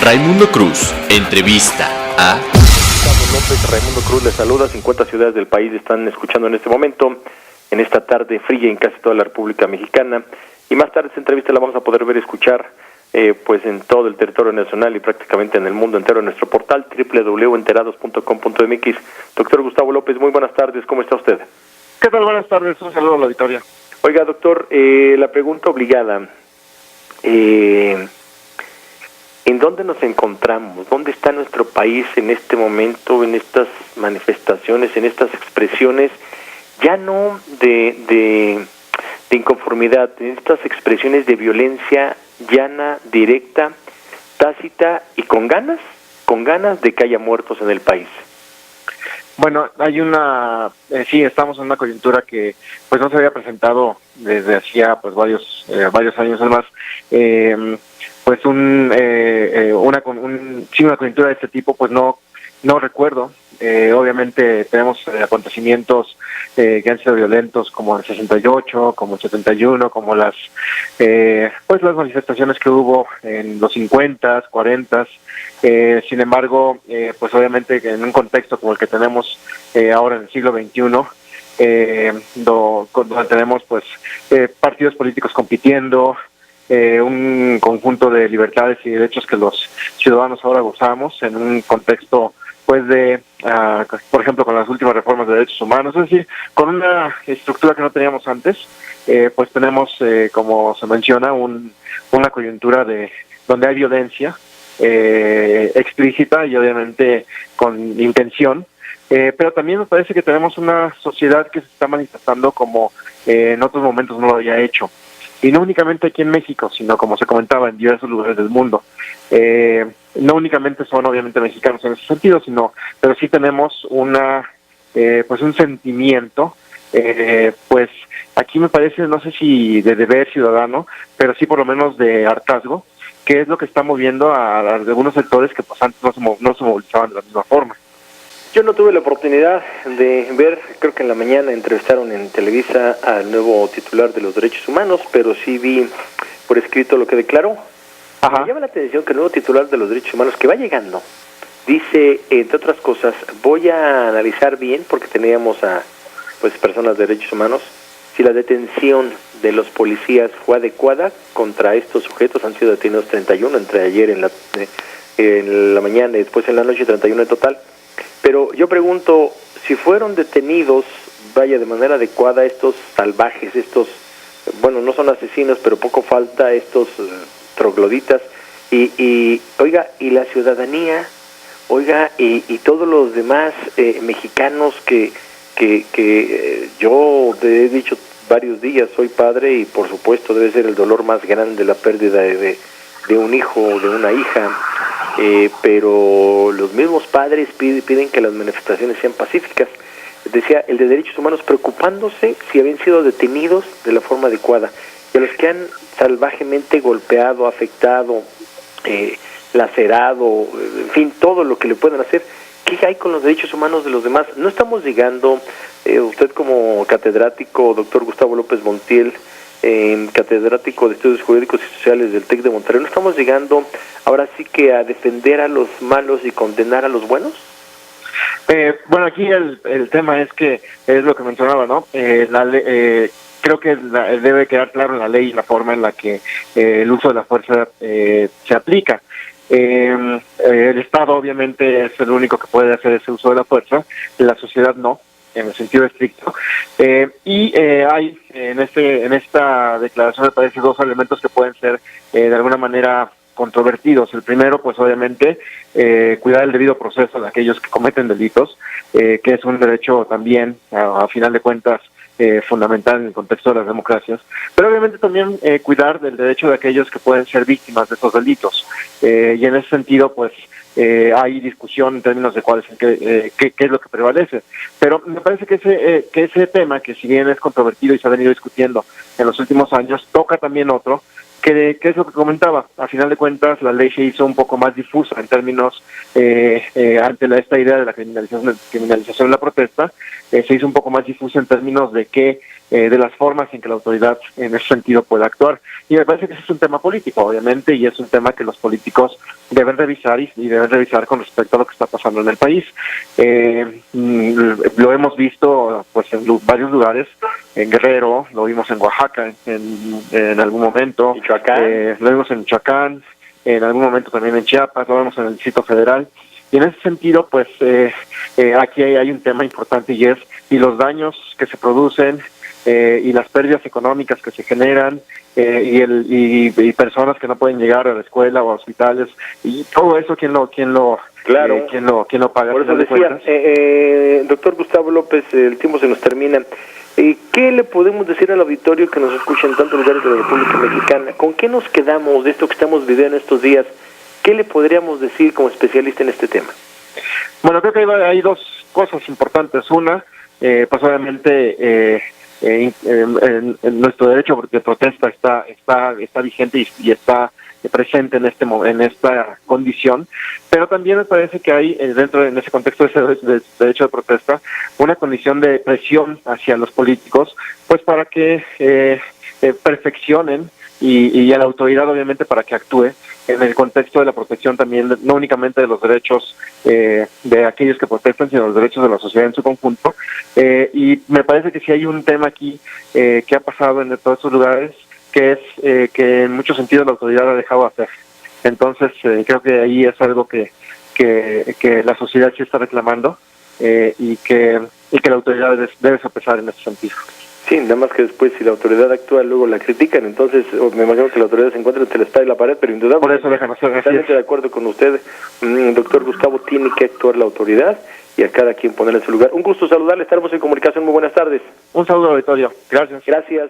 Raimundo Cruz, entrevista a... Gustavo López, Raimundo Cruz les saluda. 50 ciudades del país están escuchando en este momento, en esta tarde fría en casi toda la República Mexicana. Y más tarde esta entrevista la vamos a poder ver y escuchar pues en todo el territorio nacional y prácticamente en el mundo entero en nuestro portal www.enterados.com.mx. Doctor Gustavo López, muy buenas tardes, ¿cómo está usted? ¿Qué tal? Buenas tardes, un saludo a la auditoría. Oiga, doctor, la pregunta obligada, ¿en dónde nos encontramos? ¿Dónde está nuestro país en este momento, en estas manifestaciones, en estas expresiones, ya no de inconformidad, en estas expresiones de violencia llana, directa, tácita y con ganas de que haya muertos en el país? Bueno, hay sí, estamos en una coyuntura que pues no se había presentado desde hacía pues varios años además. Pues una coyuntura de este tipo pues no recuerdo. Obviamente tenemos acontecimientos que han sido violentos como el 68, como el 71, como las manifestaciones que hubo en los 50, 40. Sin embargo, pues obviamente en un contexto como el que tenemos ahora en el siglo XXI, donde tenemos pues partidos políticos compitiendo, un conjunto de libertades y derechos que los ciudadanos ahora gozamos en un contexto pues por ejemplo, con las últimas reformas de derechos humanos, es decir, con una estructura que no teníamos antes, pues tenemos, como se menciona, una coyuntura donde hay violencia explícita y obviamente con intención, pero también me parece que tenemos una sociedad que se está manifestando como en otros momentos no lo había hecho. Y no únicamente aquí en México, sino como se comentaba en diversos lugares del mundo. No únicamente son obviamente mexicanos en ese sentido, pero sí tenemos un sentimiento, pues aquí me parece, no sé si de deber ciudadano, pero sí por lo menos de hartazgo, que es lo que está moviendo a algunos sectores que pues antes no se movilizaban de la misma forma. Yo no tuve la oportunidad de ver, creo que en la mañana entrevistaron en Televisa al nuevo titular de los derechos humanos, pero sí vi por escrito lo que declaró. Ajá. Me llama la atención que el nuevo titular de los derechos humanos que va llegando dice, entre otras cosas, voy a analizar bien, porque teníamos a pues personas de derechos humanos, si la detención de los policías fue adecuada contra estos sujetos. Han sido detenidos 31 entre ayer en la mañana y después en la noche, 31 en total. Pero yo pregunto, si fueron detenidos, de manera adecuada estos salvajes, bueno, no son asesinos, pero poco falta, estos trogloditas, y la ciudadanía, y todos los demás mexicanos que yo he dicho varios días, soy padre y por supuesto debe ser el dolor más grande la pérdida de un hijo o de una hija. Pero los mismos padres piden que las manifestaciones sean pacíficas. Decía el de derechos humanos preocupándose si habían sido detenidos de la forma adecuada, y a los que han salvajemente golpeado, afectado, lacerado, en fin, todo lo que le puedan hacer. ¿Qué hay con los derechos humanos de los demás? No estamos llegando, usted como catedrático, doctor Gustavo López Montiel, catedrático de Estudios Jurídicos y Sociales del TEC de Monterrey, ¿no estamos llegando ahora sí que a defender a los malos y condenar a los buenos? Bueno, aquí el tema es que es lo que mencionaba, ¿no? Creo que debe quedar claro en la ley la forma en la que el uso de la fuerza se aplica. El Estado obviamente es el único que puede hacer ese uso de la fuerza, la sociedad no, en el sentido estricto, hay en esta declaración me parece dos elementos que pueden ser de alguna manera controvertidos. El primero, pues obviamente cuidar el debido proceso de aquellos que cometen delitos, que es un derecho también a final de cuentas fundamental en el contexto de las democracias, pero obviamente también cuidar del derecho de aquellos que pueden ser víctimas de estos delitos, y en ese sentido pues hay discusión en términos de cuál es qué es lo que prevalece, pero me parece que ese tema, que si bien es controvertido y se ha venido discutiendo en los últimos años, toca también otro ¿Qué es lo que comentaba? A final de cuentas, la ley se hizo un poco más difusa en términos, ante esta idea de la criminalización de la protesta, se hizo un poco más difusa en términos de las formas en que la autoridad en ese sentido puede actuar. Y me parece que ese es un tema político, obviamente, y es un tema que los políticos deben revisar y deben revisar con respecto a lo que está pasando en el país. Lo hemos visto pues en varios lugares, en Guerrero, lo vimos en Oaxaca en algún momento, lo vimos en Michoacán, en algún momento también en Chiapas, lo vemos en el Distrito Federal. Y en ese sentido, pues aquí hay un tema importante y los daños que se producen y las pérdidas económicas que se generan y personas que no pueden llegar a la escuela o a hospitales y todo eso, ¿quién lo paga? Por eso decía, doctor Gustavo López, el tiempo se nos termina. ¿Qué le podemos decir al auditorio que nos escucha en tantos lugares de la República Mexicana? ¿Con qué nos quedamos de esto que estamos viviendo estos días? ¿Qué le podríamos decir como especialista en este tema? Bueno, creo que hay dos cosas importantes. Una, pues obviamente nuestro derecho de protesta está vigente y está presente en esta condición, pero también me parece que hay en ese contexto de ese derecho de protesta una condición de presión hacia los políticos, pues para que perfeccionen y a la autoridad obviamente para que actúe en el contexto de la protección también, no únicamente de los derechos de aquellos que protestan, sino los derechos de la sociedad en su conjunto. Y me parece que sí hay un tema aquí que ha pasado en todos estos lugares, que es que en muchos sentidos la autoridad ha dejado de hacer. Entonces creo que ahí es algo que la sociedad sí está reclamando y que la autoridad debe sopesar en ese sentido. Sí, nada más que después si la autoridad actúa luego la critican, entonces me imagino que la autoridad se encuentra entre la espada y la pared, pero indudablemente. Por eso déjanos ser. Totalmente de acuerdo con usted, doctor Gustavo, tiene que actuar la autoridad y a cada quien ponerle en su lugar. Un gusto saludarle, estaremos en comunicación, muy buenas tardes. Un saludo, auditorio. Gracias. Gracias.